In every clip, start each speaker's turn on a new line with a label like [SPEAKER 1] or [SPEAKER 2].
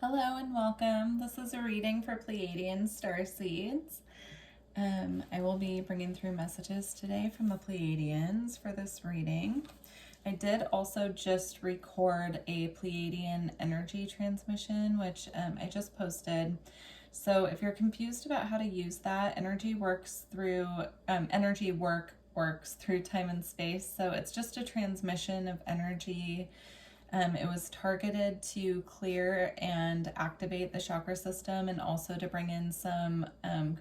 [SPEAKER 1] Hello and welcome. This is a reading for Pleiadian Starseeds. I will be bringing through messages today from the Pleiadians for this reading. I did also just record a Pleiadian energy transmission, which I just posted. So if you're confused about how to use that, energy work works through time and space. So it's just a transmission of energy. It was targeted to clear and activate the chakra system and also to bring in some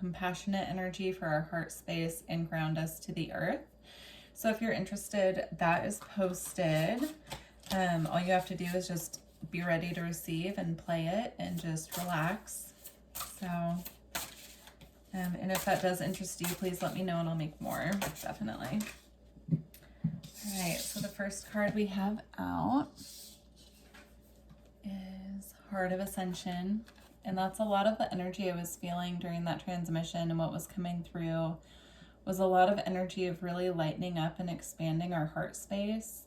[SPEAKER 1] compassionate energy for our heart space and ground us to the earth. So if you're interested, that is posted. All you have to do is just be ready to receive and play it and just relax. So, and if that does interest you, please let me know and I'll make more, definitely. All right, so the first card we have out is Heart of Ascension, and that's a lot of the energy I was feeling during that transmission, and what was coming through was a lot of energy of really lightening up and expanding our heart space.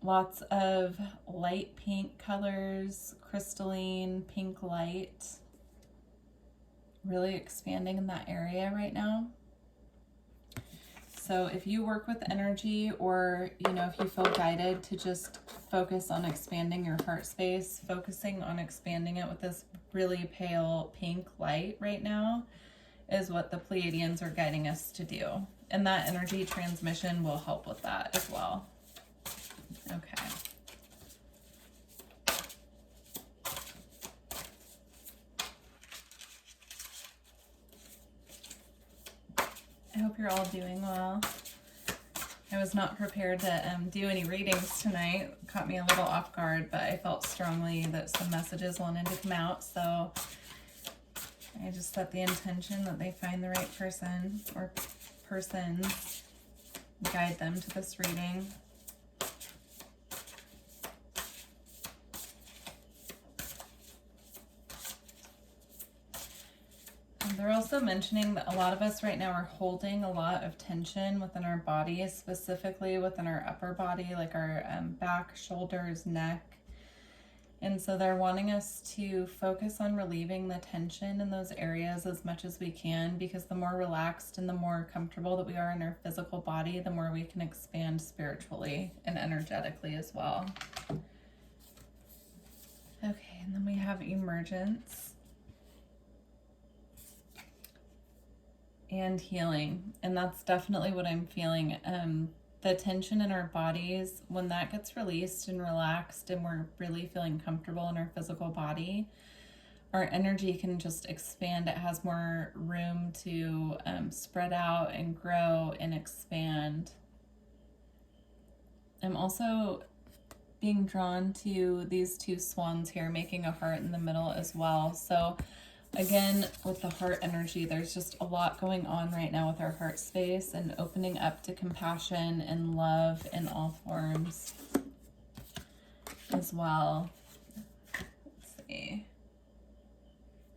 [SPEAKER 1] Lots of light pink colors, crystalline pink light, really expanding in that area right now. So if you work with energy, or if you feel guided to just focus on expanding your heart space, focusing on expanding it with this really pale pink light right now is what the Pleiadians are guiding us to do. And that energy transmission will help with that as well. Okay. I hope you're all doing well. I was not prepared to do any readings tonight. It caught me a little off guard, but I felt strongly that some messages wanted to come out, so I just set the intention that they find the right person or persons, guide them to this reading. They're also mentioning that a lot of us right now are holding a lot of tension within our bodies, specifically within our upper body, like our back, shoulders, neck. And so they're wanting us to focus on relieving the tension in those areas as much as we can, because the more relaxed and the more comfortable that we are in our physical body, the more we can expand spiritually and energetically as well. Okay, and then we have emergence and healing, and that's definitely what I'm feeling. The tension in our bodies, when that gets released and relaxed and we're really feeling comfortable in our physical body, our energy can just expand. It has more room to spread out and grow and expand. I'm also being drawn to these two swans here, making a heart in the middle as well. So again, with the heart energy, there's just a lot going on right now with our heart space and opening up to compassion and love in all forms as well. Let's see.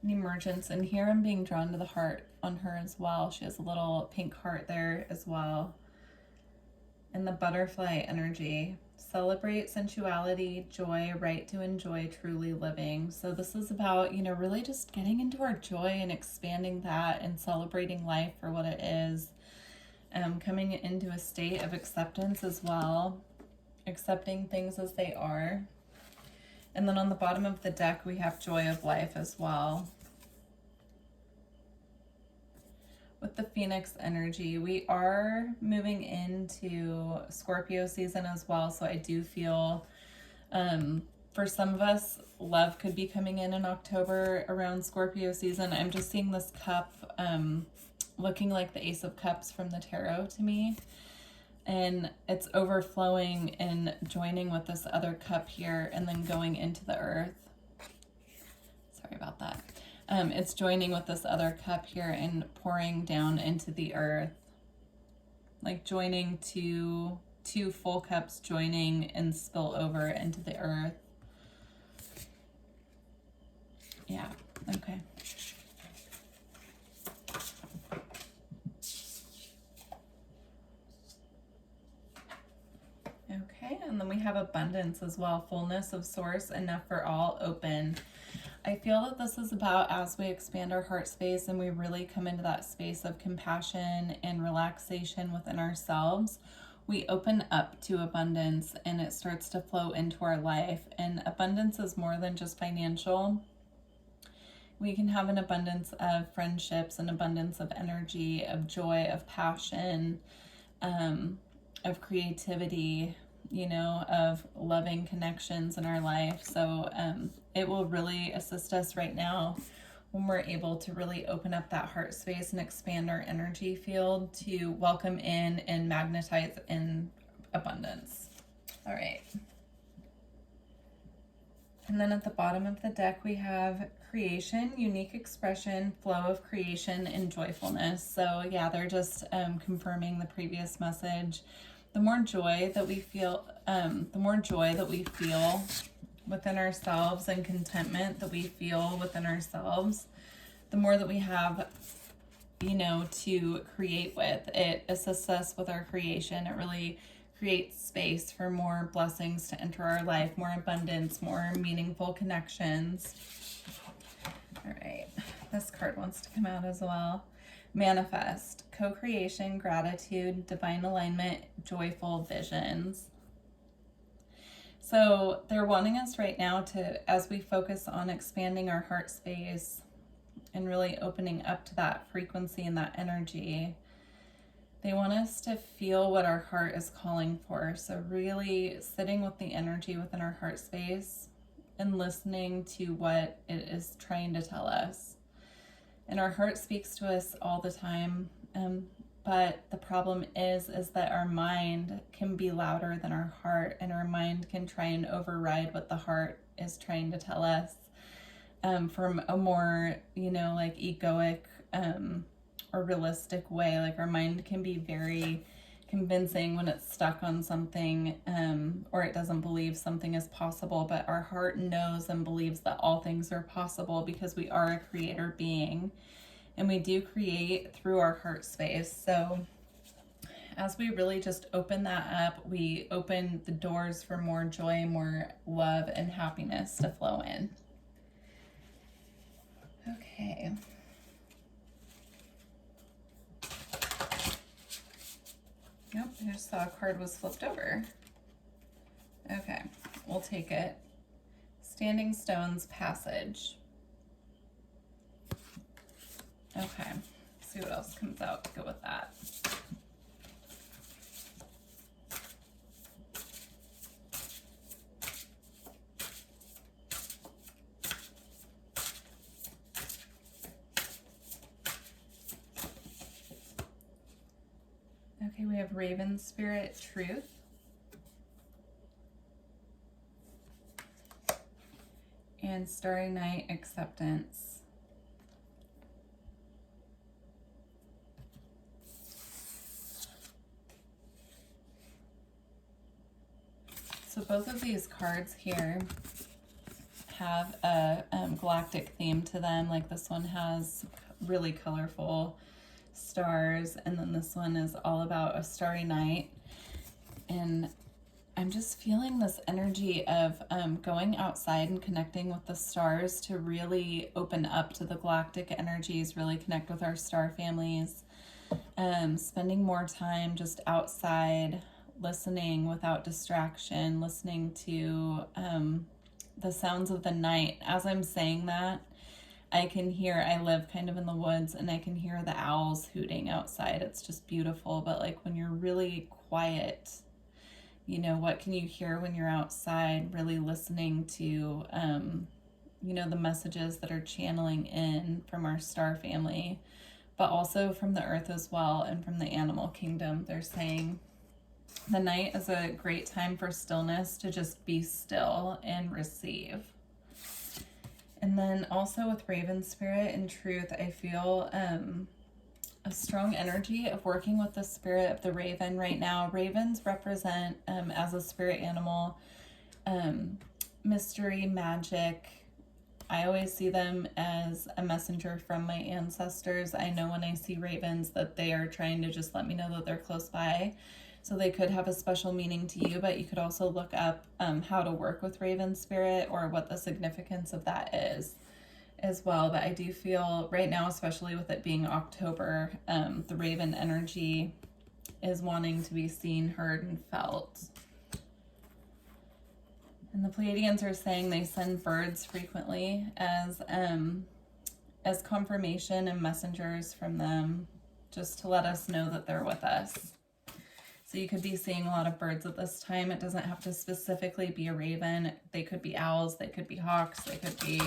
[SPEAKER 1] An emergence, and here I'm being drawn to the heart on her as well. She has a little pink heart there as well. And the butterfly energy. Celebrate sensuality, joy, right to enjoy truly living. So this is about, really just getting into our joy and expanding that and celebrating life for what it is. Coming into a state of acceptance as well. Accepting things as they are. And then on the bottom of the deck, we have joy of life as well. With the Phoenix energy, we are moving into Scorpio season as well. So I do feel, for some of us, love could be coming in October around Scorpio season. I'm just seeing this cup looking like the Ace of Cups from the tarot to me. And it's overflowing and joining with this other cup here and then going into the earth. Sorry about that. It's joining with this other cup here and pouring down into the earth. Like joining two full cups joining and spill over into the earth. Yeah, okay. Okay. Okay, and then we have abundance as well. Fullness of source, enough for all, open. I feel that this is about as we expand our heart space and we really come into that space of compassion and relaxation within ourselves, we open up to abundance and it starts to flow into our life. And abundance is more than just financial. We can have an abundance of friendships, an abundance of energy, of joy, of passion, of creativity, you know, of loving connections in our life. So it will really assist us right now when we're able to really open up that heart space and expand our energy field to welcome in and magnetize in abundance. All right. And then at the bottom of the deck, we have creation, unique expression, flow of creation, and joyfulness. So yeah, they're just confirming the previous message. The more joy that we feel, within ourselves and contentment that we feel within ourselves, the more that we have, you know, to create with. It assists us with our creation. It really creates space for more blessings to enter our life, more abundance, more meaningful connections. All right, this card wants to come out as well. Manifest, co-creation, gratitude, divine alignment, joyful visions. So they're wanting us right now to, as we focus on expanding our heart space and really opening up to that frequency and that energy, they want us to feel what our heart is calling for. So really sitting with the energy within our heart space and listening to what it is trying to tell us. And our heart speaks to us all the time. But the problem is that our mind can be louder than our heart, and our mind can try and override what the heart is trying to tell us from a more, you know, like egoic or realistic way. Like our mind can be very convincing when it's stuck on something or it doesn't believe something is possible, but our heart knows and believes that all things are possible because we are a creator being. And we do create through our heart space. So as we really just open that up, we open the doors for more joy, more love, and happiness to flow in. Okay. Nope, I just saw a card was flipped over. Okay, we'll take it. Standing Stones Passage. Okay, see what else comes out to go with that. Okay, we have Raven Spirit Truth. And Starry Night Acceptance. So both of these cards here have a galactic theme to them. Like this one has really colorful stars, and then this one is all about a starry night. And I'm just feeling this energy of going outside and connecting with the stars to really open up to the galactic energies, really connect with our star families, spending more time just outside, listening without distraction, listening to the sounds of the night. As I'm saying that, I can hear, I live kind of in the woods, and I can hear the owls hooting outside. It's just beautiful. But like when you're really quiet, you know, what can you hear when you're outside, really listening to, you know, the messages that are channeling in from our star family, but also from the earth as well, and from the animal kingdom. They're saying the night is a great time for stillness, to just be still and receive. And then also with Raven Spirit and Truth, I feel a strong energy of working with the spirit of the raven right now. Ravens represent, as a spirit animal, mystery, magic. I always see them as a messenger from my ancestors. I know when I see ravens that they are trying to just let me know that they're close by. So they could have a special meaning to you, but you could also look up how to work with Raven Spirit or what the significance of that is as well. But I do feel right now, especially with it being October, the Raven energy is wanting to be seen, heard, and felt. And the Pleiadians are saying they send birds frequently as confirmation and messengers from them, just to let us know that they're with us. So you could be seeing a lot of birds at this time. It doesn't have to specifically be a raven. They could be owls, they could be hawks, they could be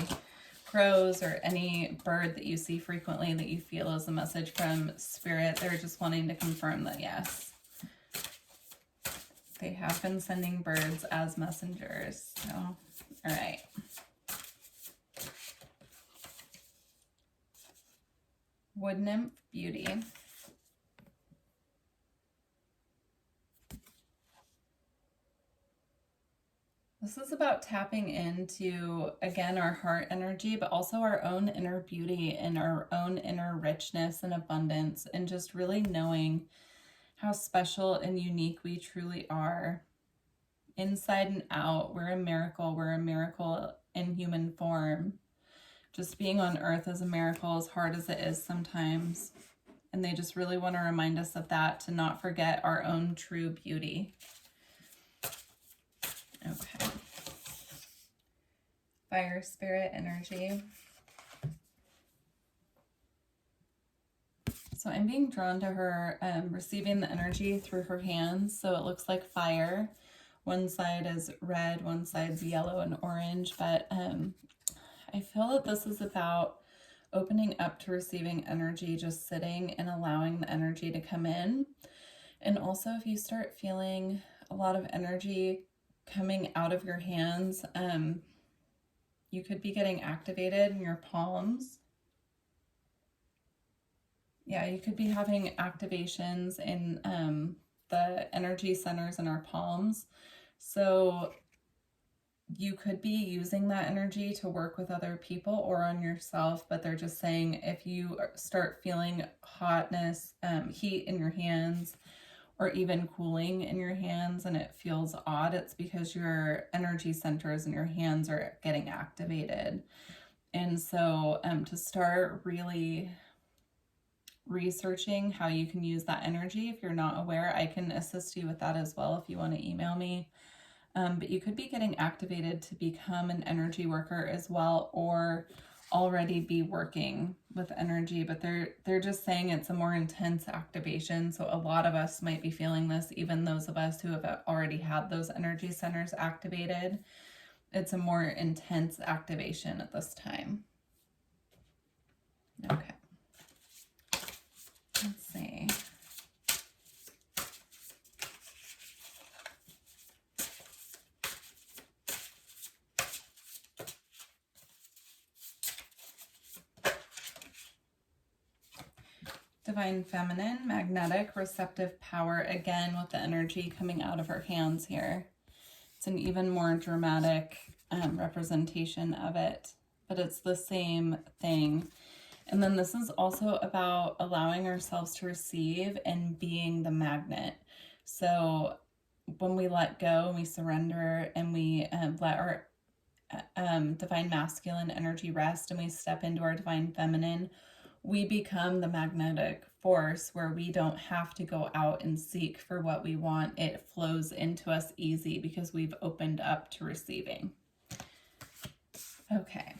[SPEAKER 1] crows, or any bird that you see frequently that you feel is a message from Spirit. They're just wanting to confirm that yes, they have been sending birds as messengers. So, all right. Wood Nymph Beauty. This is about tapping into, again, our heart energy, but also our own inner beauty and our own inner richness and abundance, and just really knowing how special and unique we truly are. Inside and out, we're a miracle in human form. Just being on earth is a miracle, as hard as it is sometimes. And they just really want to remind us of that, to not forget our own true beauty. Okay. Fire Spirit energy. So I'm being drawn to her, receiving the energy through her hands. So it looks like fire. One side is red, one side's yellow and orange. But I feel that this is about opening up to receiving energy, just sitting and allowing the energy to come in. And also, if you start feeling a lot of energy coming out of your hands, you could be getting activated in your palms. Yeah, you could be having activations in the energy centers in our palms. So you could be using that energy to work with other people or on yourself, but they're just saying if you start feeling hotness, heat in your hands, or even cooling in your hands, and it feels odd, it's because your energy centers in your hands are getting activated. And so to start really researching how you can use that energy, if you're not aware, I can assist you with that as well if you want to email me. But you could be getting activated to become an energy worker as well, or already be working with energy, but they're just saying it's a more intense activation. So a lot of us might be feeling this, even those of us who have already had those energy centers activated. It's a more intense activation at this time. Okay. Let's see. Divine Feminine, magnetic, receptive power, again with the energy coming out of her hands here. It's an even more dramatic representation of it, but it's the same thing. And then this is also about allowing ourselves to receive and being the magnet. So when we let go and we surrender and we let our divine masculine energy rest and we step into our divine feminine, we become the magnetic force where we don't have to go out and seek for what we want. It flows into us easy because we've opened up to receiving. Okay.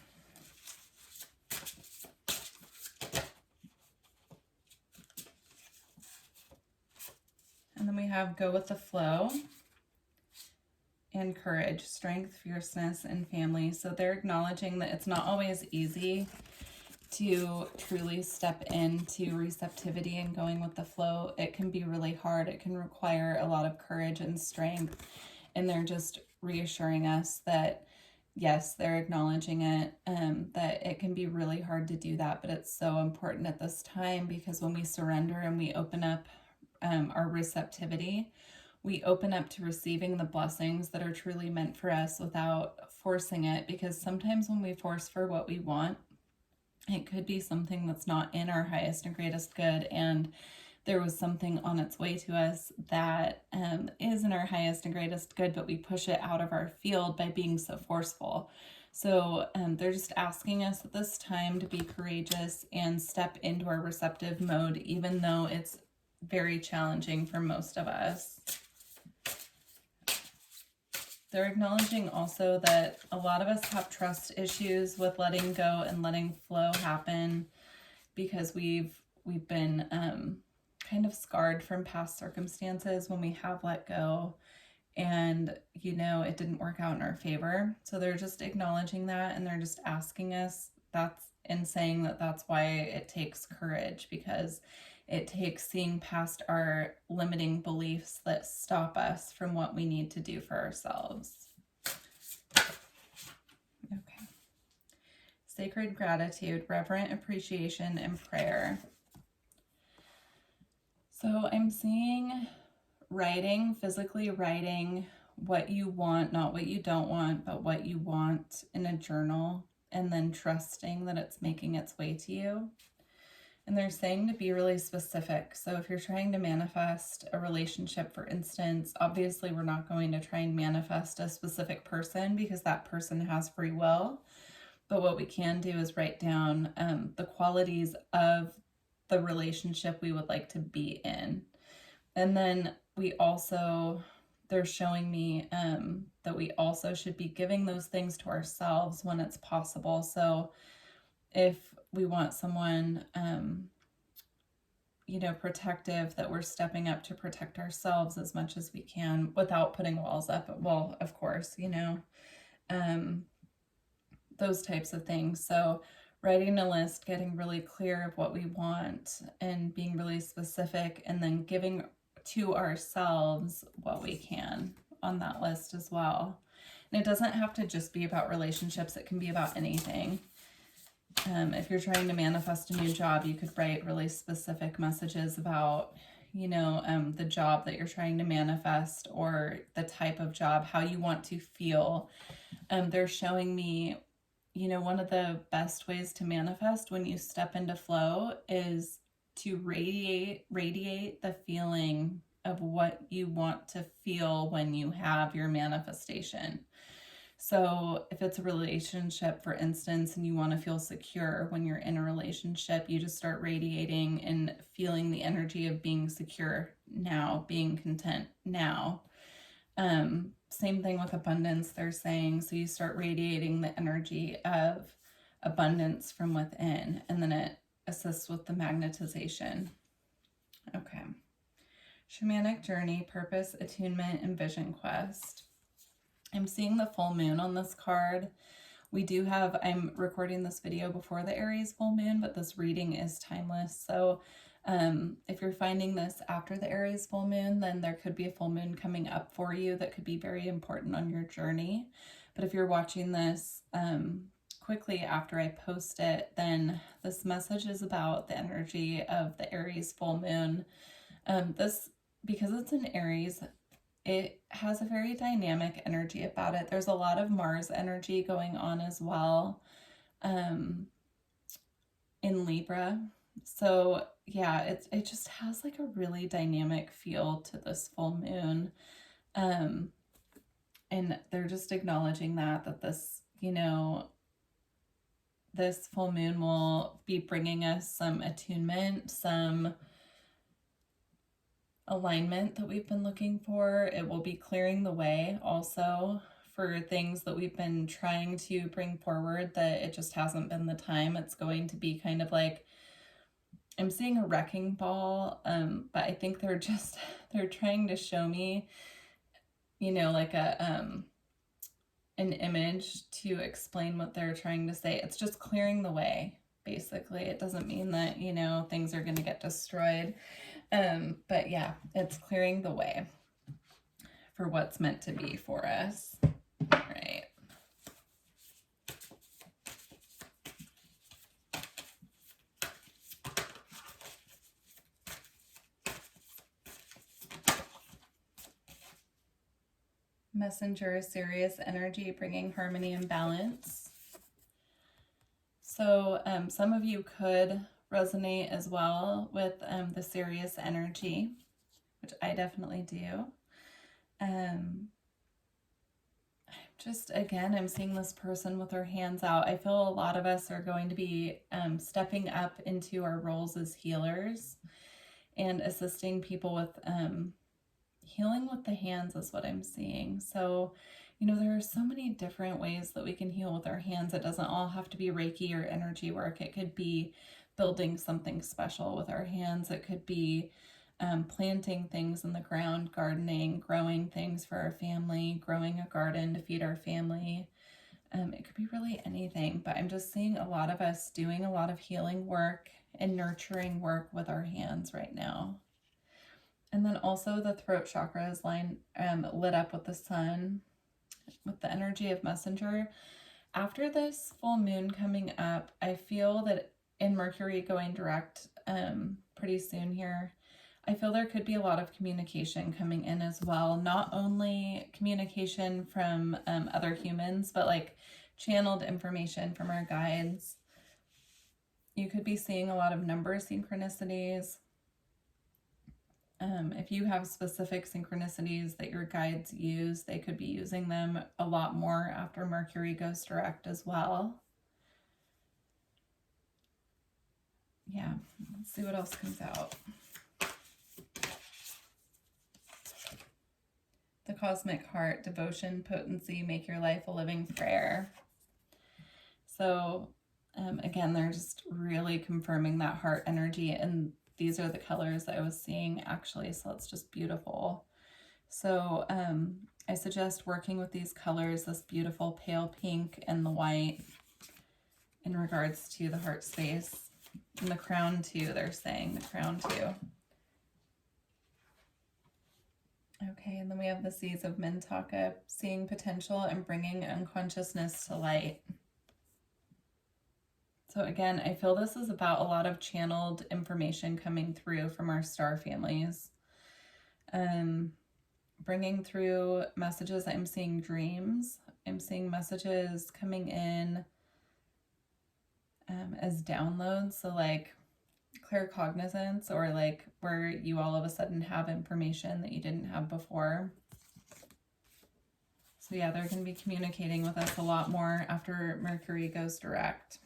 [SPEAKER 1] And then we have go with the flow and courage, strength, fierceness, and family. So they're acknowledging that it's not always easy to truly step into receptivity and going with the flow. It can be really hard. It can require a lot of courage and strength. And they're just reassuring us that, yes, they're acknowledging it, that it can be really hard to do that, but it's so important at this time, because when we surrender and we open up our receptivity, we open up to receiving the blessings that are truly meant for us without forcing it. Because sometimes when we force for what we want, it could be something that's not in our highest and greatest good, and there was something on its way to us that is in our highest and greatest good, but we push it out of our field by being so forceful. So they're just asking us at this time to be courageous and step into our receptive mode, even though it's very challenging for most of us. They're acknowledging also that a lot of us have trust issues with letting go and letting flow happen because we've been kind of scarred from past circumstances when we have let go, and you know, it didn't work out in our favor. So they're just acknowledging that, and they're just asking us, saying that that's why it takes courage, because it takes seeing past our limiting beliefs that stop us from what we need to do for ourselves. Okay. Sacred gratitude, reverent appreciation, and prayer. So I'm seeing writing, physically writing what you want, not what you don't want, but what you want in a journal, and then trusting that it's making its way to you. And they're saying to be really specific. So if you're trying to manifest a relationship, for instance, obviously we're not going to try and manifest a specific person because that person has free will. But what we can do is write down the qualities of the relationship we would like to be in. And then they're showing me that we also should be giving those things to ourselves when it's possible. So if we want someone, protective, that we're stepping up to protect ourselves as much as we can without putting walls up. Well, of course, those types of things. So writing a list, getting really clear of what we want and being really specific, and then giving to ourselves what we can on that list as well. And it doesn't have to just be about relationships. It can be about anything. If you're trying to manifest a new job, you could write really specific messages about, the job that you're trying to manifest, or the type of job, how you want to feel. They're showing me, one of the best ways to manifest when you step into flow is to radiate the feeling of what you want to feel when you have your manifestation. So if it's a relationship, for instance, and you want to feel secure when you're in a relationship, you just start radiating and feeling the energy of being secure now, being content now. Same thing with abundance, they're saying. So you start radiating the energy of abundance from within, and then it assists with the magnetization. Okay. Shamanic journey, purpose, attunement, and vision quest. I'm seeing the full moon on this card. I'm recording this video before the Aries full moon, but this reading is timeless. So if you're finding this after the Aries full moon, then there could be a full moon coming up for you that could be very important on your journey. But if you're watching this quickly after I post it, then this message is about the energy of the Aries full moon. Because it's an Aries, it has a very dynamic energy about it. There's a lot of Mars energy going on as well in Libra. So yeah, it just has like a really dynamic feel to this full moon. And they're just acknowledging that this, this full moon will be bringing us some attunement, some alignment that we've been looking for. It will be clearing the way also for things that we've been trying to bring forward that it just hasn't been the time. It's going to be kind of like, I'm seeing a wrecking ball, but I think they're trying to show me, like an image to explain what they're trying to say. It's just clearing the way, basically. It doesn't mean that, things are going to get destroyed. But yeah, it's clearing the way for what's meant to be for us. All right. Messenger, Sirius energy, bringing harmony and balance. So some of you could resonate as well with the Sirius energy, which I definitely do. Just again, I'm seeing this person with their hands out. I feel a lot of us are going to be stepping up into our roles as healers and assisting people with healing with the hands is what I'm seeing. So, you know, there are so many different ways that we can heal with our hands. It doesn't all have to be Reiki or energy work. It could be building something special with our hands. It could be planting things in the ground, gardening, growing things for our family, growing a garden to feed our family. It could be really anything, but I'm just seeing a lot of us doing a lot of healing work and nurturing work with our hands right now. And then also the throat chakra is lit up with the sun, with the energy of messenger. After this full moon coming up, I feel that in Mercury going direct pretty soon here, I feel there could be a lot of communication coming in as well. Not only communication from other humans, but like channeled information from our guides. You could be seeing a lot of number synchronicities. If you have specific synchronicities that your guides use, they could be using them a lot more after Mercury goes direct as well. Yeah, let's see what else comes out. The Cosmic Heart, devotion, potency, make your life a living prayer. So again, they're just really confirming that heart energy, and these are the colors that I was seeing actually, so it's just beautiful. So I suggest working with these colors, this beautiful pale pink and the white, in regards to the heart space. And the crown too, they're saying, the crown too. Okay, and then we have the Seeds of Mintaka, seeing potential and bringing unconsciousness to light. So again, I feel this is about a lot of channeled information coming through from our star families. Bringing through messages. I'm seeing dreams. I'm seeing messages coming in as downloads. So like claircognizance, or like where you all of a sudden have information that you didn't have before. So yeah, they're going to be communicating with us a lot more after Mercury goes direct.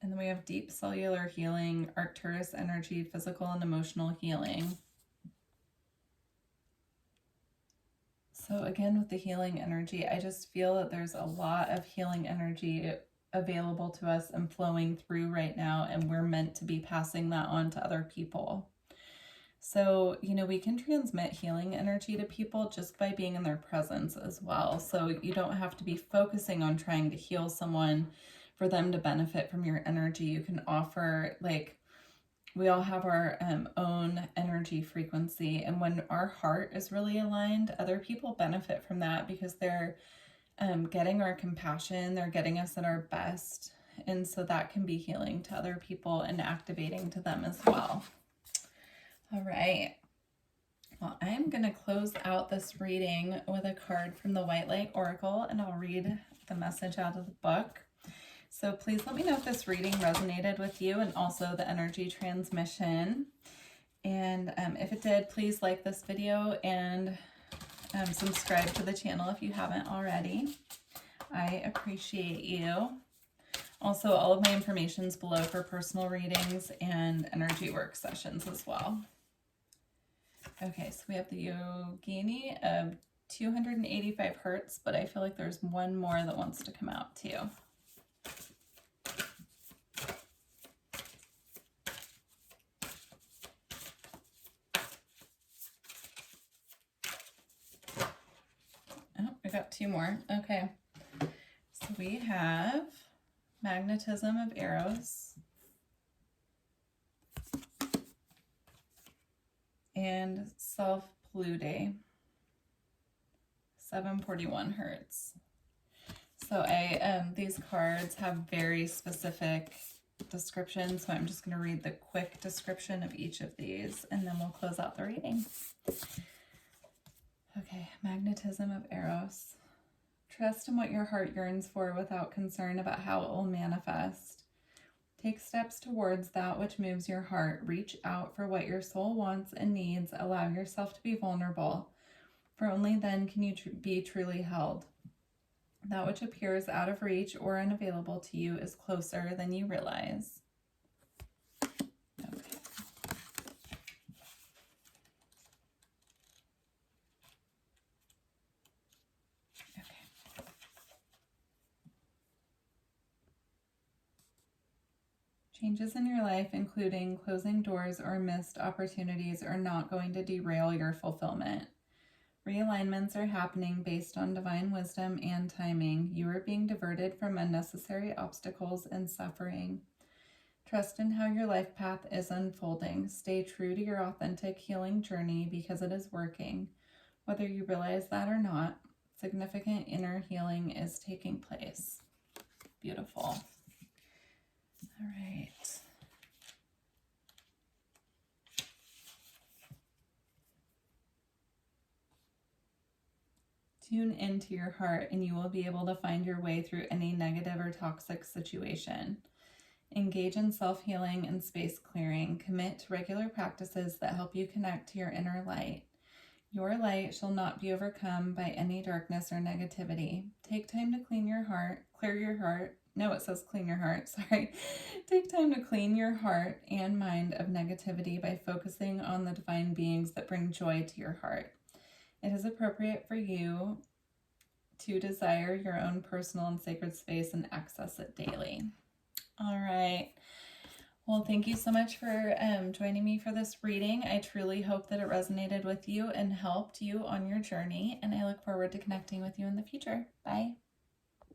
[SPEAKER 1] And then we have deep cellular healing, Arcturus energy, physical and emotional healing. So again, with the healing energy, I just feel that there's a lot of healing energy available to us and flowing through right now, and we're meant to be passing that on to other people. So, you know, we can transmit healing energy to people just by being in their presence as well. So you don't have to be focusing on trying to heal someone for them to benefit from your energy. You can offer, like, we all have our own energy frequency, and when our heart is really aligned, other people benefit from that because they're getting our compassion, they're getting us at our best, and so that can be healing to other people and activating to them as well. All right, well, I'm going to close out this reading with a card from the White Light Oracle, and I'll read the message out of the book. So please let me know if this reading resonated with you, and also the energy transmission. And if it did, please like this video and subscribe to the channel if you haven't already. I appreciate you. Also, all of my information is below for personal readings and energy work sessions as well. Okay, so we have the Yogini of 285 hertz, but I feel like there's one more that wants to come out too. Oh, we got two more. Okay, so we have Magnetism of Eros and Self-Plude, 741 hertz. So these cards have very specific descriptions, so I'm just going to read the quick description of each of these, and then we'll close out the reading. Okay, Magnetism of Eros. Trust in what your heart yearns for without concern about how it will manifest. Take steps towards that which moves your heart. Reach out for what your soul wants and needs. Allow yourself to be vulnerable, for only then can you be truly held. That which appears out of reach or unavailable to you is closer than you realize. Okay. Changes in your life, including closing doors or missed opportunities, are not going to derail your fulfillment. Realignments are happening based on divine wisdom and timing. You are being diverted from unnecessary obstacles and suffering. Trust in how your life path is unfolding. Stay true to your authentic healing journey because it is working. Whether you realize that or not, significant inner healing is taking place. Beautiful. All right. Tune into your heart and you will be able to find your way through any negative or toxic situation. Engage in self-healing and space clearing. Commit to regular practices that help you connect to your inner light. Your light shall not be overcome by any darkness or negativity. Take time to clean your heart, clear your heart. No, it says clean your heart, sorry. Take time to clean your heart and mind of negativity by focusing on the divine beings that bring joy to your heart. It is appropriate for you to desire your own personal and sacred space and access it daily. All right. Well, thank you so much for joining me for this reading. I truly hope that it resonated with you and helped you on your journey, and I look forward to connecting with you in the future. Bye.